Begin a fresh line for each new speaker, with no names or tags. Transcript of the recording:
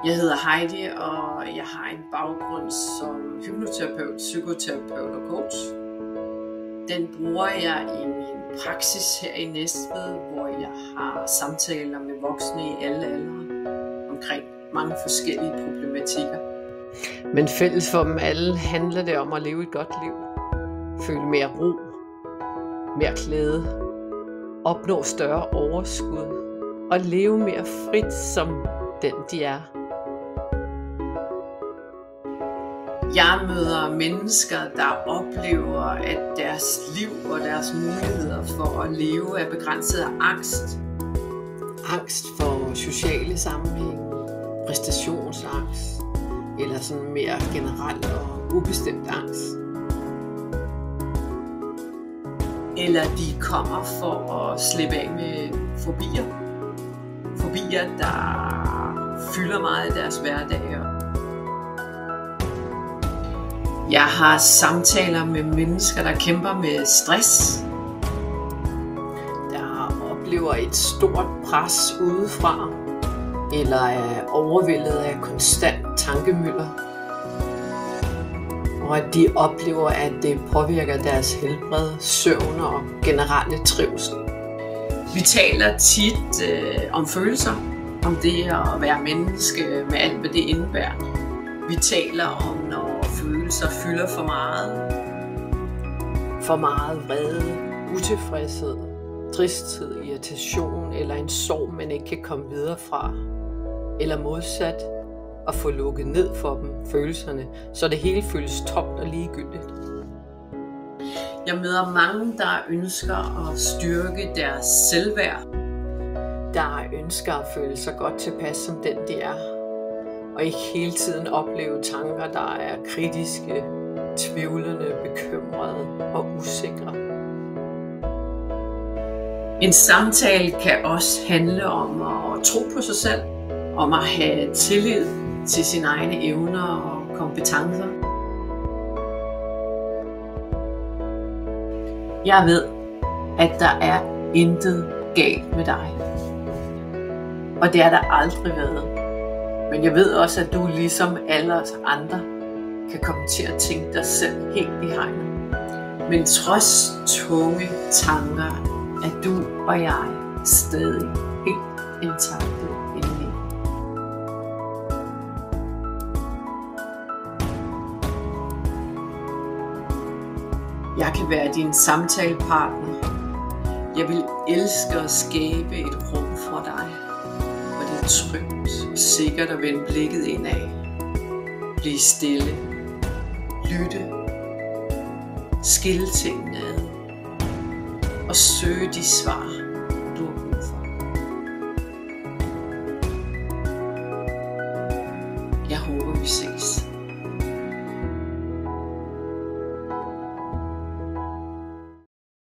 Jeg hedder Heidi, og jeg har en baggrund som hypnoterapeut, psykoterapeut og coach. Den bruger jeg i min praksis her i Næstved, hvor jeg har samtaler med voksne i alle aldre omkring mange forskellige problematikker.
Men fælles for dem alle handler det om at leve et godt liv. Føle mere ro, mere glæde, opnå større overskud og leve mere frit som den de er.
Jeg møder mennesker, der oplever, at deres liv og deres muligheder for at leve er begrænset af angst.
Angst for sociale sammenhæng, præstationsangst eller sådan mere generelt og ubestemt angst.
Eller de kommer for at slippe af med fobier. Fobier, der fylder meget i deres hverdag. Jeg har samtaler med mennesker, der kæmper med stress.
Der oplever et stort pres udefra, eller er overvældet af konstant tankemylder. Og at de oplever, at det påvirker deres helbred, søvn og generelle trivsel.
Vi taler tit om følelser, om det at være menneske med alt, hvad det indebærer. Vi taler om, når følelser fylder for meget.
For meget vrede, utilfredshed, tristhed, irritation eller en sorg, man ikke kan komme videre fra. Eller modsat, at få lukket ned for dem, følelserne, så det hele føles tomt og ligegyldigt.
Jeg møder mange, der ønsker at styrke deres selvværd.
Der ønsker at føle sig godt tilpas som den de er. Og ikke hele tiden opleve tanker, der er kritiske, tvivlende, bekymrede og usikre.
En samtale kan også handle om at tro på sig selv, om at have tillid til sine egne evner og kompetencer. Jeg ved, at der er intet galt med dig. Og det er der aldrig været. Men jeg ved også, at du ligesom alle os andre kan komme til at tænke dig selv helt i hegnet. Men trods tunge tanker er du og jeg stadig helt intakte indeni. Jeg kan være din samtalepartner. Jeg vil elske at skabe et rum for dig, hvor det er trygt og sikkert at vende blikket indad. Bliv stille. Lytte. Skille tingene ad. Og søge de svar, du har brug for. Jeg håber, vi ses.